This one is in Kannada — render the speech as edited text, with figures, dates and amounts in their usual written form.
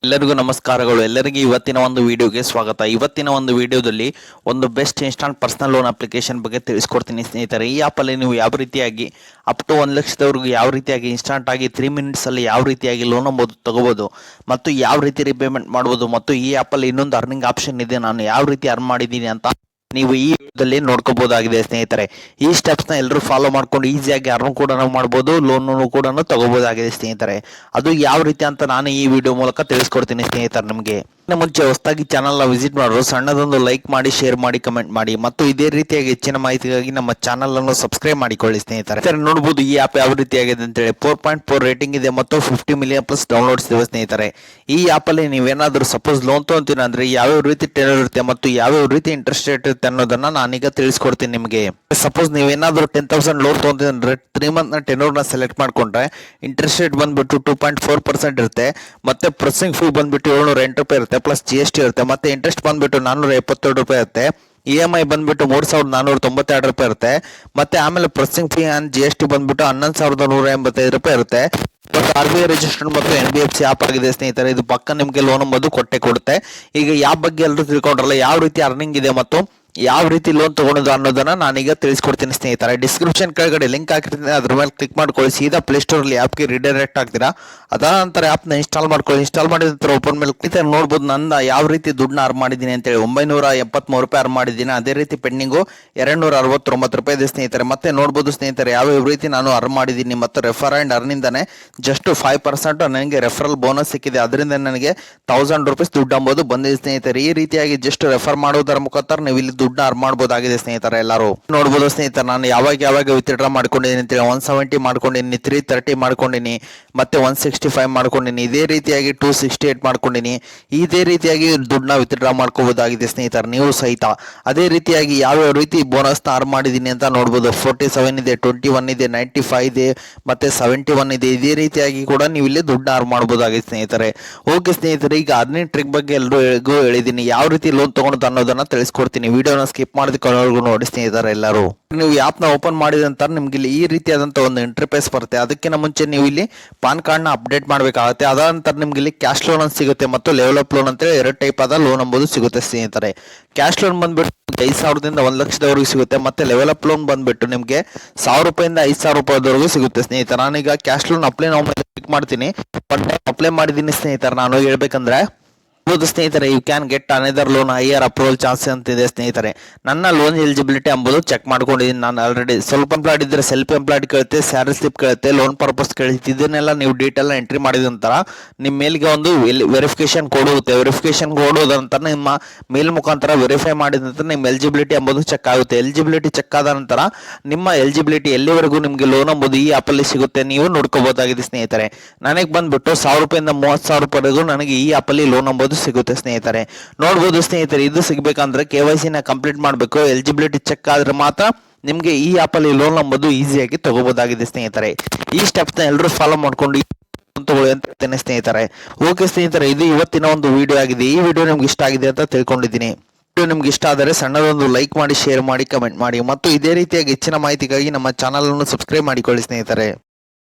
ಎಲ್ಲರಿಗೂ ನಮಸ್ಕಾರಗಳು. ಎಲ್ಲರಿಗೂ ಇವತ್ತಿನ ಒಂದು ವಿಡಿಯೋಗೆ ಸ್ವಾಗತ. ಇವತ್ತಿನ ಒಂದು ವಿಡಿಯೋದಲ್ಲಿ ಒಂದು best instant personal loan application ಬಗ್ಗೆ ತಿಳಿಸ್ಕೊಡ್ತೀನಿ ಸ್ನೇಹಿತರೆ. ಈ ಆ್ಯಪಲ್ಲಿ ನೀವು ಯಾವ ರೀತಿಯಾಗಿ ಅಪ್ ಟು 1 ಲಕ್ಷದವರೆಗೂ ಯಾವ ರೀತಿಯಾಗಿ ಇನ್ಸ್ಟಾಂಟ್ ಆಗಿ 3 ಮಿನಿಟ್ಸಲ್ಲಿ ಯಾವ ರೀತಿಯಾಗಿ ಲೋನ್ ಅಂಬೋದು ತಗೋಬೋದು ಮತ್ತು ಯಾವ ರೀತಿ ರಿಪೇಮೆಂಟ್ ಮಾಡ್ಬೋದು ಮತ್ತು ಈ ಆ್ಯಪಲ್ಲಿ ಇನ್ನೊಂದು ಅರ್ನಿಂಗ್ ಆಪ್ಷನ್ ಇದೆ, ನಾನು ಯಾವ ರೀತಿ ಅರ್ನ್ ಮಾಡಿದ್ದೀನಿ ಅಂತ ನೀವು ಈ ವಿಡಿಯೋದಲ್ಲಿ ನೋಡ್ಕೋಬಹುದಾಗಿದೆ ಸ್ನೇಹಿತರೆ. ಈ ಸ್ಟೆಪ್ಸ್ನ ಎಲ್ಲರೂ ಫಾಲೋ ಮಾಡ್ಕೊಂಡು ಈಸಿಯಾಗಿ ಅರ್ನ್ ಕೂಡ ಮಾಡ್ಬೋದು, ಲೋನ್ ಕೂಡ ತಗೋಬಹುದಾಗಿದೆ ಸ್ನೇಹಿತರೆ. ಅದು ಯಾವ ರೀತಿ ಅಂತ ನಾನು ಈ ವಿಡಿಯೋ ಮೂಲಕ ತಿಳಿಸ್ಕೊಡ್ತೀನಿ ಸ್ನೇಹಿತರೆ. ನಿಮಗೆ ಮುಂಚೆ ಹೊಸದಾಗಿ ಚಾನಲ್ನ ವಿಸಿಟ್ ಮಾಡೋರು ಸಣ್ಣದೊಂದು ಲೈಕ್ ಮಾಡಿ, ಶೇರ್ ಮಾಡಿ, ಕಮೆಂಟ್ ಮಾಡಿ ಮತ್ತು ಇದೇ ರೀತಿಯಾಗಿ ಹೆಚ್ಚಿನ ಮಾಹಿತಿಗಾಗಿ ನಮ್ಮ ಚಾನಲ್ ಅನ್ನು ಸಬ್ಸ್ಕ್ರೈಬ್ ಮಾಡಿಕೊಳ್ಳಿ ಸ್ನೇಹಿತರೆ. ನೋಡಬಹುದು ಈ ಆಪ್ ಯಾವ ರೀತಿಯಾಗಿದೆ ಅಂತೇಳಿ 4.4 ರೇಟಿಂಗ್ ಇದೆ ಮತ್ತು 50 ಮಿಲಿಯನ್ ಪ್ಲಸ್ ಡೌನ್ಲೋಡ್ಸ್ ಇದೆ ಸ್ನೇಹಿತರೆ. ಈ ಆ್ಯಪಲ್ಲಿ ನೀವೇನಾದರೂ ಸಪೋಸ್ ಲೋನ್ ತೊಗೊಂತೀರ ಅಂದ್ರೆ ಯಾವ್ಯಾವ ರೀತಿ ಟೆನರ್ ಇರುತ್ತೆ ಮತ್ತು ಯಾವ್ಯಾವ ರೀತಿ ಇಂಟ್ರೆಸ್ಟ್ ರೇಟ್ ಇರುತ್ತೆ ಅನ್ನೋದನ್ನ ನಾನೀಗ ತಿಳಿಸ್ಕೊಡ್ತೀನಿ ನಿಮಗೆ. ಸಪೋಸ್ ನೀವೇನಾದರೂ 10,000 ಲೋನ್ ತೊಗೊಂತೀರ ಅಂದ್ರೆ 3 ಮಂತ್ ಟೆನರ್ನ ಸೆಲೆಕ್ಟ್ ಮಾಡ್ಕೊಂಡ್ರೆ ಇಂಟ್ರೆಸ್ಟ್ ರೇಟ್ ಬಂದ್ಬಿಟ್ಟು 2.4% ಇರುತ್ತೆ ಮತ್ತೆ ಪ್ರೊಸೆಸಿಂಗ್ ಫೀ ಬಂದ್ಬಿಟ್ಟು 708 ರೂಪಾಯಿ ಇರುತ್ತೆ ಪ್ಲಸ್ GST ಇರುತ್ತೆ ಮತ್ತೆ ಇಂಟ್ರೆಸ್ಟ್ ಬಂದ್ಬಿಟ್ಟು 472 ರೂಪಾಯಿ ಇರುತ್ತೆ. EMI ಬಂದ್ಬಿಟ್ಟು 3,492 ರೂಪಾಯಿ ಇರುತ್ತೆ ಮತ್ತೆ ಆಮೇಲೆ ಪ್ರೊಸೆಸಿಂಗ್ ಫೀ ಅಂಡ್ GST ಬಂದ್ಬಿಟ್ಟು 11,185 ರೂಪಾಯಿ ಇರುತ್ತೆ. RBI ರಿಜಿಸ್ಟರ್ಡ್ ಮತ್ತು NBFC ಆಪ್ ಆಗಿದೆ ಸ್ನೇಹಿತರೆ. ಇದು ಪಕ್ಕ ನಿಮಗೆ ಲೋನ್ ಅಂಬೋದು ಕೊಡುತ್ತೆ. ಈಗ ಯಾವ ಬಗ್ಗೆ ಎಲ್ಲರೂ ತಿಳ್ಕೊಂಡ್ರಲ್ಲ, ಯಾವ ರೀತಿ ಅರ್ನಿಂಗ್ ಇದೆ ಮತ್ತು ಯಾವ ರೀತಿ ಲೋನ್ ತಗೊಳ್ಳೋದು ಅನ್ನೋದನ್ನ ನಾನೀಗ ತಿಳಿಸ್ಕೊಡ್ತೀನಿ ಸ್ನೇಹಿತರೆ. ಡಿಸ್ಕ್ರಿಪ್ಷನ್ ಕೆಳಗಡೆ ಲಿಂಕ್ ಹಾಕಿರ್ತೀನಿ, ಅದ್ರ ಮೇಲೆ ಕ್ಲಿಕ್ ಮಾಡ್ಕೊಳ್ಳಿ. ಸೀದಾ ಪ್ಲೇಸ್ಟೋರಲ್ಲಿ ಆ್ಯಪ್ಗೆ ರಿಡೈರೆಕ್ಟ್ ಆಗ್ತೀರಾ. ಅದಾದ ನಂತರ ಆ್ಯಪ್ನ ಇನ್ಸ್ಟಾಲ್ ಮಾಡ್ಕೊಳ್ಳಿ. ಇನ್ಸ್ಟಾಲ್ ಮಾಡಿದ ನಂತರ ಓಪನ್ ಮೇಲೆ ಕ್ಲಿಕ್ ನೋಡ್ಬೋದು ನನ್ನ ಯಾವ ರೀತಿ ದುಡ್ಡನ್ನ ಅರ್ನ್ ಮಾಡಿದ್ದೀನಿ ಅಂತೇಳಿ 973 ರೂಪಾಯಿ ಅರ್ನ್ ಮಾಡಿದ್ದೀನಿ. ಅದೇ ರೀತಿ ಪೆಂಡಿಂಗು 269 ರೂಪಾಯಿ ಇದೆ ಸ್ನೇಹಿತರೆ. ಮತ್ತೆ ನೋಡ್ಬೋದು ಸ್ನೇಹಿತರೆ ಯಾವ ರೀತಿ ನಾನು ಅರ್ನ್ ಮಾಡಿದ್ದೀನಿ ಮತ್ತು ರೆಫರ್ ಆ್ಯಂಡ್ ಅರ್ನಿಂದಾನೆ ಜಸ್ಟ್ 5% ನನಗೆ ರೆಫರಲ್ ಬೋನಸ್ ಸಿಕ್ಕಿದೆ. ಅದರಿಂದ ನನಗೆ 1000 ರೂಪೀಸ್ ದುಡ್ಡು ಅಂಬೋದು ಬಂದಿದೆ ಸ್ನೇಹಿತರೆ. ಈ ರೀತಿಯಾಗಿ ಜಸ್ಟ್ ರೆಫರ್ ಮಾಡೋದರ ಮುಖಾಂತರ ನೀವು ಇಲ್ಲಿ ದುಡ್ಡನ್ನ ಅರ್ನ್ ಮಾಡಬಹುದಾಗಿದೆ ಸ್ನೇಹಿತರೆ. ಎಲ್ಲರೂ ನೋಡಬಹುದು ಸ್ನೇಹಿತರೆ, ನಾನು ಯಾವಾಗ ವಿತ್ಡ್ರಾ ಮಾಡ್ಕೊಂಡಿದ್ದೀನಿ ಅಂತೇಳಿ 170 ಮಾಡ್ಕೊಂಡಿನಿ, 330 ಮಾಡ್ಕೊಂಡಿನಿ, ಮತ್ತೆ 165 ಮಾಡ್ಕೊಂಡಿನಿ, ಇದೇ ರೀತಿಯಾಗಿ 268 ಮಾಡ್ಕೊಂಡಿನಿ. ಇದೇ ರೀತಿಯಾಗಿ ದುಡ್ಡನ್ನ ವಿತ್ಡ್ರಾ ಮಾಡ್ಕೋಬಹುದಾಗಿದೆ ಸ್ನೇಹಿತರೆ ನೀವು ಸಹಿತ. ಅದೇ ರೀತಿಯಾಗಿ ಯಾವ್ಯಾವ ರೀತಿ ಬೋನಸ್ ನ ಅರ್ನ್ ಮಾಡಿದ್ದೀನಿ ಅಂತ ನೋಡಬಹುದು. 47 ಇದೆ, 21 ಇದೆ, 95 ಇದೆ, ಮತ್ತೆ 71 ಇದೆ. ಇದೇ ರೀತಿಯಾಗಿ ಕೂಡ ನೀವು ಇಲ್ಲಿ ದುಡ್ಡನ್ನ ಅರ್ನ್ ಮಾಡಬಹುದಾಗಿದೆ ಸ್ನೇಹಿತರೆ. ಓಕೆ ಸ್ನೇಹಿತರೆ, ಈಗ ಅರ್ನಿಂಗ್ ಟ್ರಿಕ್ ಬಗ್ಗೆ ಎಲ್ಲರಿಗೂ ಹೇಳಿದ್ದೀನಿ, ಯಾವ ರೀತಿ ಲೋನ್ ತಗೊಳ್ಳೋದು ಅನ್ನೋದನ್ನ ತಿಳಿಸ್ಕೊಡ್ತೀನಿ. ವಿಡಿಯೋನ ಸ್ಕಿಪ್ ಮಾಡಿದ ಕೊನೆವರೆಗೂ ನೋಡಿ ಸ್ನೇಹಿತರೆ. ಎಲ್ಲರೂ ನೀವು ಆ್ಯಪ್ನ ಓಪನ್ ಮಾಡಿದ ನಂತರ ನಿಮ್ಗೆ ಇಲ್ಲಿ ಈ ರೀತಿಯಾದಂಥ ಒಂದು ಇಂಟರ್ಫೇಸ್ ಬರುತ್ತೆ. ಅದಕ್ಕಿಂತ ಮುಂಚೆ ನೀವು ಇಲ್ಲಿ ಪಾನ್ ಕಾರ್ಡ್ನ ಅಪ್ಡೇಟ್ ಮಾಡಬೇಕಾಗುತ್ತೆ. ಅದಾದ ನಂತರ ನಿಮ್ಗೆ ಇಲ್ಲಿ ಕ್ಯಾಶ್ ಲೋನ್ ಅಂತ ಸಿಗುತ್ತೆ ಮತ್ತು ಲೆವೆಲಪ್ ಲೋನ್ ಅಂತೇಳಿ 2 ಟೈಪ್ ಆದ ಲೋನ್ ಎಂಬುದು ಸಿಗುತ್ತೆ ಸ್ನೇಹಿತರೆ. ಕ್ಯಾಶ್ ಲೋನ್ ಬಂದ್ಬಿಟ್ಟು 5,000ದಿಂದ 1 ಲಕ್ಷದವರೆಗೂ ಸಿಗುತ್ತೆ ಮತ್ತೆ ಲೆವೆಲಪ್ ಲೋನ್ ಬಂದ್ಬಿಟ್ಟು ನಿಮಗೆ 1,000 ರೂಪಾಯಿಂದ 5,000 ರೂಪಾಯಿವರೆಗೂ ಸಿಗುತ್ತೆ ಸ್ನೇಹಿತರೆ. ನಾನೀಗ ಕ್ಯಾಶ್ ಲೋನ್ ಅಪ್ಲೈ ಕ್ಲಿಕ್ ಮಾಡ್ತೀನಿ. ಅಪ್ಲೈ ಮಾಡಿದ್ದೀನಿ ಸ್ನೇಹಿತರೆ. ನಾನು ಹೇಳ್ಬೇಕಂದ್ರೆ ಸ್ನೇಹಿತರೆ, you can get another loan higher approval chance ಅಂತಿದೆ ಸ್ನೇಹಿತರೆ. ನನ್ನ ಲೋನ್ ಎಲಿಜಿಬಿಲಿಟಿ ಎಂಬುದು ಚೆಕ್ ಮಾಡ್ಕೊಂಡಿದ್ದೀನಿ ನಾನು ಆಲ್ರೆಡಿ. ಸ್ವಲ್ಪ ಎಂಪ್ಲಾಯ್ಡ್ ಇದ್ರೆ ಸೆಲ್ಫ್ ಎಂಪ್ಲಾಯ್ಡ್ ಕೇಳುತ್ತೆ, ಸ್ಯಾಲರಿ ಸ್ಲಿಪ್ ಕೇಳುತ್ತೆ, ಲೋನ್ ಪರ್ಪಸ್ ಕೇಳುತ್ತೆ. ಇದನ್ನೆಲ್ಲ ನೀವು ಡೀಟೇಲ್ ಎಂಟ್ರಿ ಮಾಡಿದ ನಂತರ ನಿಮ್ಮ ಮೇಲ್ಗೆ ಒಂದು ವೆರಿಫಿಕೇಶನ್ ಕೋಡ್ ಹೋಗುತ್ತೆ. ವೆರಿಫಿಕೇಶನ್ ಕೋಡ್ ಹೋದ ನಂತರ ನಿಮ್ಮ ಮೇಲ್ ಮುಖಾಂತರ ವೆರಿಫೈ ಮಾಡಿದ ನಂತರ ನಿಮ್ಮ ಎಲಿಜಿಬಿಲಿಟಿ ಎಂಬುದು ಚೆಕ್ ಆಗುತ್ತೆ. ಎಲಿಜಿಬಿಲಿಟಿ ಚೆಕ್ ಆದ ನಂತರ ನಿಮ್ಮ ಎಲಿಜಿಬಿಲಿಟಿ ಎಲ್ಲಿವರೆಗೂ ನಿಮಗೆ ಲೋನ್ ಎಂಬುದು ಈ ಆ್ಯಪಲ್ಲಿ ಸಿಗುತ್ತೆ ನೀವು ನೋಡ್ಕೋಬಹುದಾಗಿದೆ ಸ್ನೇಹಿತರೆ. ನನಗೆ ಬಂದ್ಬಿಟ್ಟು 1,000 ರೂಪಾಯಿಂದ 30,000 ರೂಪಾಯಿವರೆಗೂ ನನಗೆ ಈ ಆ್ಯಪಲ್ಲಿ ಲೋನ್ ಎಂಬುದು ಸಿಗುತ್ತೆ ಸ್ನೇಹಿತರೆ. ನೋಡಬಹುದು ಸ್ನೇಹಿತರೆ, ಇದು ಸಿಗಬೇಕಂದ್ರೆ KYC ನ ಕಂಪ್ಲೀಟ್ ಮಾಡಬೇಕು. ಎಲಿಜಿಬಿಲಿಟಿ ಚೆಕ್ ಆದ್ರೆ ಮಾತ್ರ ನಿಮಗೆ ಈ ಆ್ಯಪಲ್ಲಿ ಲೋನ್ ಎಂಬುದು ಈಸಿಯಾಗಿ ತಗೋಬಹುದಾಗಿದೆ ಸ್ನೇಹಿತರೆ. ಈ ಸ್ಟೆಪ್ಸ್ನ ಎಲ್ಲರೂ ಫಾಲೋ ಮಾಡ್ಕೊಂಡು ತಗೊಳ್ಳಿ ಅಂತ ಹೇಳ್ತೇನೆ ಸ್ನೇಹಿತರೆ. ಓಕೆ ಸ್ನೇಹಿತರೆ, ಇದು ಇವತ್ತಿನ ಒಂದು ವಿಡಿಯೋ ಆಗಿದೆ. ಈ ವಿಡಿಯೋ ನಿಮ್ಗೆ ಇಷ್ಟ ಆಗಿದೆ ಅಂತ ತಿಳ್ಕೊಂಡಿದ್ದೀನಿ. ವಿಡಿಯೋ ನಿಮ್ಗೆ ಇಷ್ಟ ಆದರೆ ಸಣ್ಣದೊಂದು ಲೈಕ್ ಮಾಡಿ, ಶೇರ್ ಮಾಡಿ, ಕಮೆಂಟ್ ಮಾಡಿ ಮತ್ತು ಇದೇ ರೀತಿಯಾಗಿ ಹೆಚ್ಚಿನ ಮಾಹಿತಿಗಾಗಿ ನಮ್ಮ ಚಾನಲ್ ಅನ್ನು ಸಬ್ಸ್ಕ್ರೈಬ್ ಮಾಡಿಕೊಳ್ಳಿ ಸ್ನೇಹಿತರೆ.